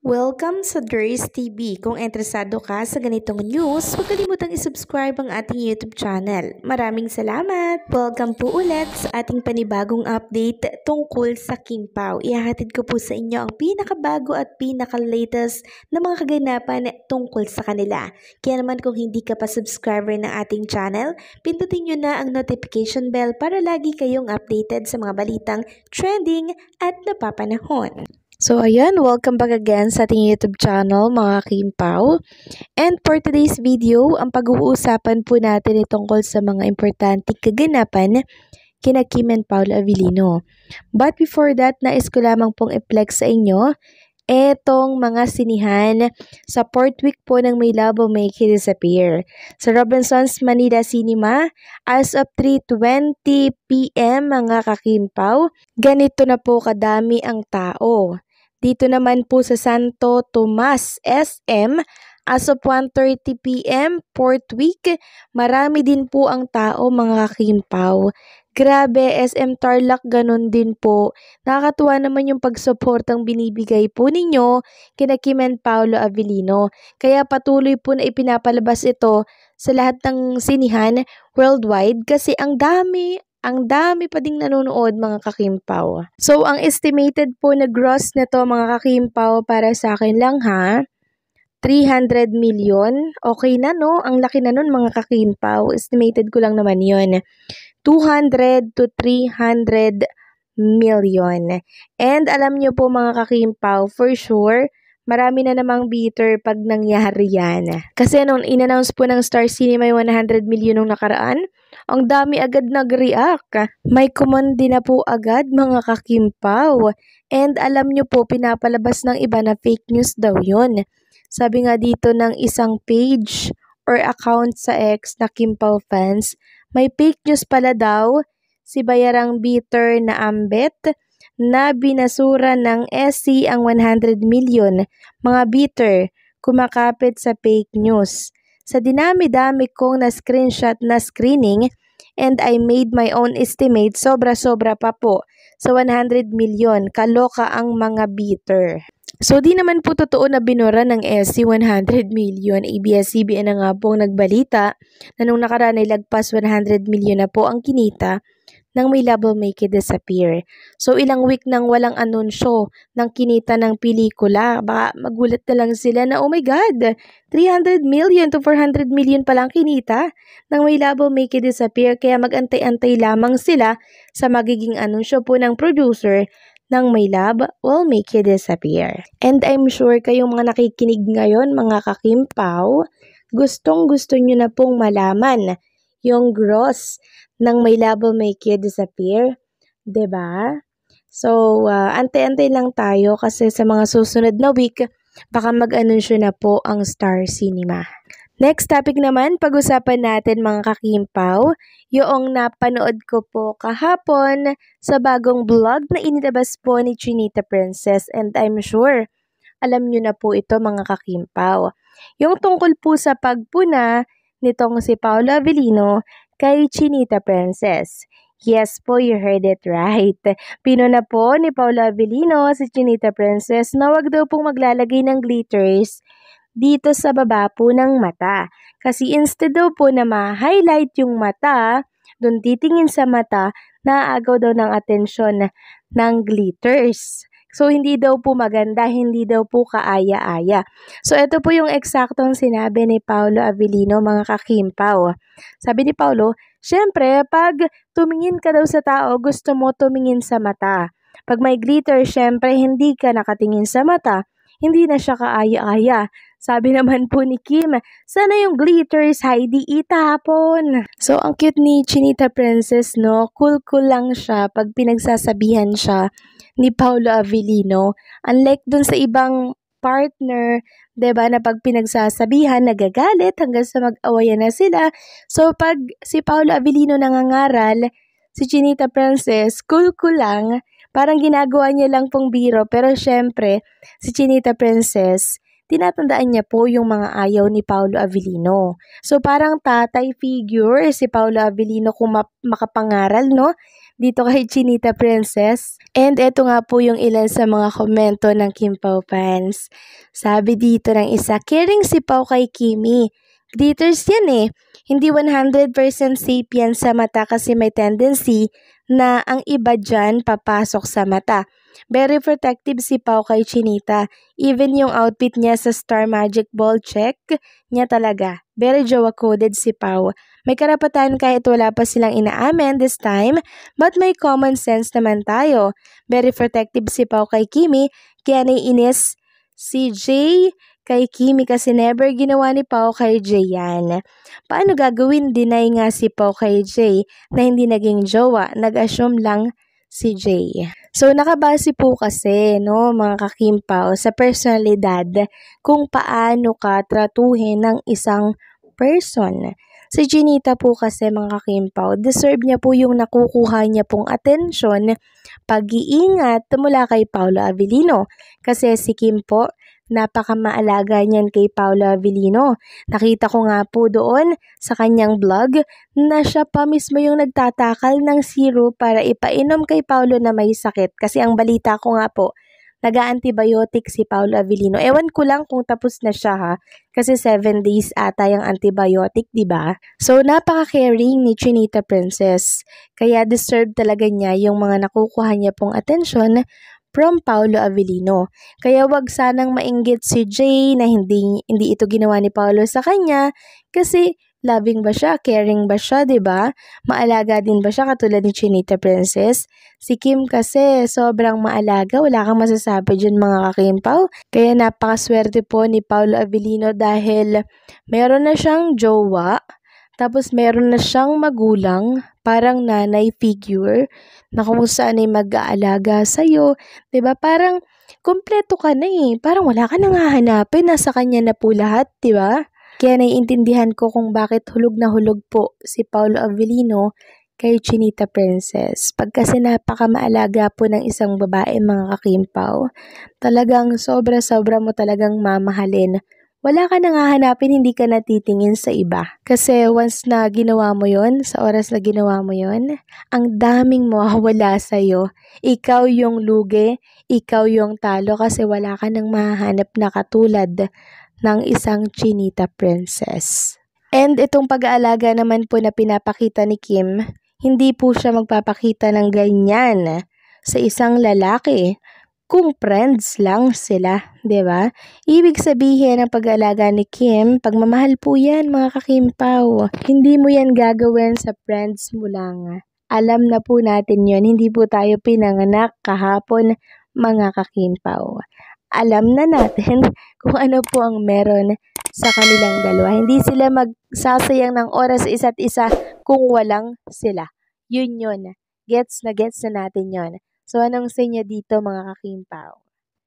Welcome sa Durs TV. Kung interesado ka sa ganitong news, huwag kalimutang isubscribe ang ating YouTube channel. Maraming salamat! Welcome po ulit sa ating panibagong update tungkol sa King Pao. Ihahatid ko po sa inyo ang pinakabago at pinaka-latest na mga kaganapan tungkol sa kanila. Kaya naman kung hindi ka pa subscriber ng ating channel, pindutin nyo na ang notification bell para lagi kayong updated sa mga balitang trending at napapanahon. So ayan, welcome back again sa ating YouTube channel mga Kim Pao. And for today's video, ang pag-uusapan po natin ay tungkol sa mga importanteng kaganapan kina Kim and Paolo Avellino. But before that, nais ko lamang pong i-flex sa inyo etong mga sinihan sa 4th week po ng My Love Will Make You Disappear. Sa Robinsons Manila Cinema, as of 3:20 PM mga ka-Kim Pao, ganito na po kadami ang tao. Dito naman po sa Santo Tomas SM, as of 1:30 PM, 4th week, marami din po ang tao mga ka-Kim Pao. Grabe, SM Tarlac ganun din po. Nakakatuwa naman yung pagsuportang binibigay po ninyo kina Kim and Paolo Avellino. Kaya patuloy po na ipinapalabas ito sa lahat ng sinihan worldwide kasi ang dami pa ding nanonood mga ka-Kim Pao. So, ang estimated po na gross nito mga ka-Kim Pao para sa akin lang 300 million. Okay na no? Ang laki na nun mga ka-Kim Pao. Estimated ko lang naman yun. 200 to 300 million. And alam nyo po mga ka-Kim Pao, for sure, marami na namang bitter pag nangyari yan. Kasi nung in-announce po ng Star Cinema yung 100 million nung nakaraan, ang dami agad nag-react. May comment din na po agad mga ka-Kim Pao. And alam nyo po, pinapalabas ng iba na fake news daw yun. Sabi nga dito ng isang page or account sa X na Kim Pao fans, may fake news pala daw si Bayarang Bitter na Ambet na binasura ng SC ang 100 million. Mga bitter, kumakapit sa fake news. Sa dinami-dami kong na-screenshot na screening and I made my own estimate, sobra-sobra pa po sa 100 million. Kaloka ang mga bitter. So, di naman po totoo na binura ng SC 100 million. ABS-CBN na nga pong nagbalita na nung nakaraan ay lagpas 100 million na po ang kinita ng My Love Will Make You Disappear. So, ilang week nang walang anunsyo ng kinita ng pelikula. Baka magulat na lang sila na, oh my God, 300 million to 400 million palang kinita ng My Love Will Make You Disappear. Kaya mag-antay-antay lamang sila sa magiging anunsyo po ng producer ng My Love Will Make You Disappear. And I'm sure kayong mga nakikinig ngayon, mga ka-Kim Pao, gustong-gusto nyo na pong malaman yung gross ng My Love Will Make You Disappear. 'Di ba? So, antay-antay lang tayo kasi sa mga susunod na week, baka mag-anunsyo na po ang Star Cinema. Next topic naman, pag-usapan natin mga ka-Kim Pao, yung napanood ko po kahapon sa bagong vlog na inilabas po ni Chinita Princess, and I'm sure alam nyo na po ito mga ka-Kim Pao. Yung tungkol po sa pagpuna nitong si Paolo Avellino kay Chinita Princess. Yes po, you heard it right. Pinuna po ni Paolo Avellino si Chinita Princess na wag daw pong maglalagay ng glitters dito sa baba po ng mata. Kasi instead daw po na ma-highlight yung mata, dun titingin sa mata, naaagaw daw ng atensyon ng glitters. So, hindi daw po maganda, hindi daw po kaaya-aya. So, ito po yung eksaktong sinabi ni Paolo Avellino, mga ka-Kim Pao. Sabi ni Paolo, syempre, pag tumingin ka daw sa tao, gusto mo tumingin sa mata. Pag may glitter, syempre, hindi ka nakatingin sa mata, hindi na siya kaaya-aya. Sabi naman po ni Kim, sana yung glitters, Heidi, itapon. So, ang cute ni Chinita Princess, no? Cool-cool lang siya pag pinagsasabihan siya ni Paolo Avellino. Unlike dun sa ibang partner, 'di ba, na pag pinagsasabihan, nagagalit hanggang sa mag-awayan na sila. So, pag si Paolo Avellino nangangaral, si Chinita Princess, cool-cool lang. Parang ginagawa niya lang pong biro. Pero syempre, si Chinita Princess, tinatandaan niya po yung mga ayaw ni Paolo Avellino. So, parang tatay figure si Paolo Avellino kung makapangaral, no? dito kay Chinita Princess. And eto nga po yung ilan sa mga komento ng Kim Pao fans. Sabi dito ng isa, caring si Pao kay Kimi. Glitters yan eh. Hindi 100% safe yan sa mata kasi may tendency na ang iba dyan papasok sa mata. Very protective si Pao kay Chinita. Even yung outfit niya sa Star Magic Ball check niya talaga. Very jowa-coded si Pao. May karapatan kahit wala pa silang inaamin this time, but may common sense naman tayo. Very protective si Pao kay Kimi, kaya naiinis si Jay kay Kimi kasi never ginawa ni Pao kay Jay yan. Paano gagawin? Deny nga si Pao kay Jay na hindi naging jowa. Nag-assume lang si Jay. So, nakabase po kasi, no, mga kakimpaw, sa personalidad kung paano ka tratuhin ng isang person. Si Chinita po kasi, mga kakimpaw, deserve niya po yung nakukuha niya pong atensyon, pag-iingat mula kay Paolo Avellino. Kasi si Kim po, napakamaalaga niyan kay Paolo Avellino. Nakita ko nga po doon sa kanyang vlog na siya pa mismo yung nagtatakal ng syrup para ipainom kay Paolo na may sakit. Kasi ang balita ko nga po, nag-antibiotic si Paolo Avellino. Ewan ko lang kung tapos na siya ha. Kasi 7 days ata yung antibiotic, di ba? So, napaka-caring ni Chinita Princess. Kaya deserve talaga niya yung mga nakukuha niya pong atensyon from Paolo Avellino. Kaya wag sanang mainggit si Jay na hindi ito ginawa ni Paolo sa kanya kasi loving ba siya, caring ba siya, 'di ba? Maalaga din ba siya katulad ni Chinita Princess? Si Kim kasi sobrang maalaga, wala kang masasabi diyan mga kakimpaw. Kaya napakaswerte po ni Paolo Avellino dahil meron na siyang jowa. Tapos meron na siyang magulang, parang nanay figure, na kung saan ay mag-aalaga sa'yo. 'Di ba? Parang kompleto ka na eh. Parang wala ka nang hahanapin, nasa kanya na po lahat, 'di ba? Kaya naiintindihan ko kung bakit hulog na hulog po si Paolo Avellino kay Chinita Princess. Pag kasi napakamaalaga po ng isang babae, mga kakimpaw, talagang sobra-sobra mo talagang mamahalin. Wala ka nang hahanapin, hindi ka natitingin sa iba. Kasi once na ginawa mo yon, sa oras na ginawa mo yon, ang daming mawawala sa'yo. Ikaw yung lugi, ikaw yung talo kasi wala ka nang mahahanap na katulad ng isang Chinita Princess. And itong pag-aalaga naman po na pinapakita ni Kim, hindi po siya magpapakita ng ganyan sa isang lalaki kung friends lang sila, 'di ba? Ibig sabihin ng pag-aalaga ni Kim, pagmamahal po 'yan, mga kakimpaw. Hindi mo 'yan gagawin sa friends mo lang. Alam na po natin 'yon, hindi po tayo pinanganak kahapon, mga kakimpaw. Alam na natin kung ano po ang meron sa kanilang dalawa. Hindi sila magsasayang ng oras sa isa't isa kung walang sila. Yun. Gets na natin yon. So, anong sa inyo dito, mga kakimpaw?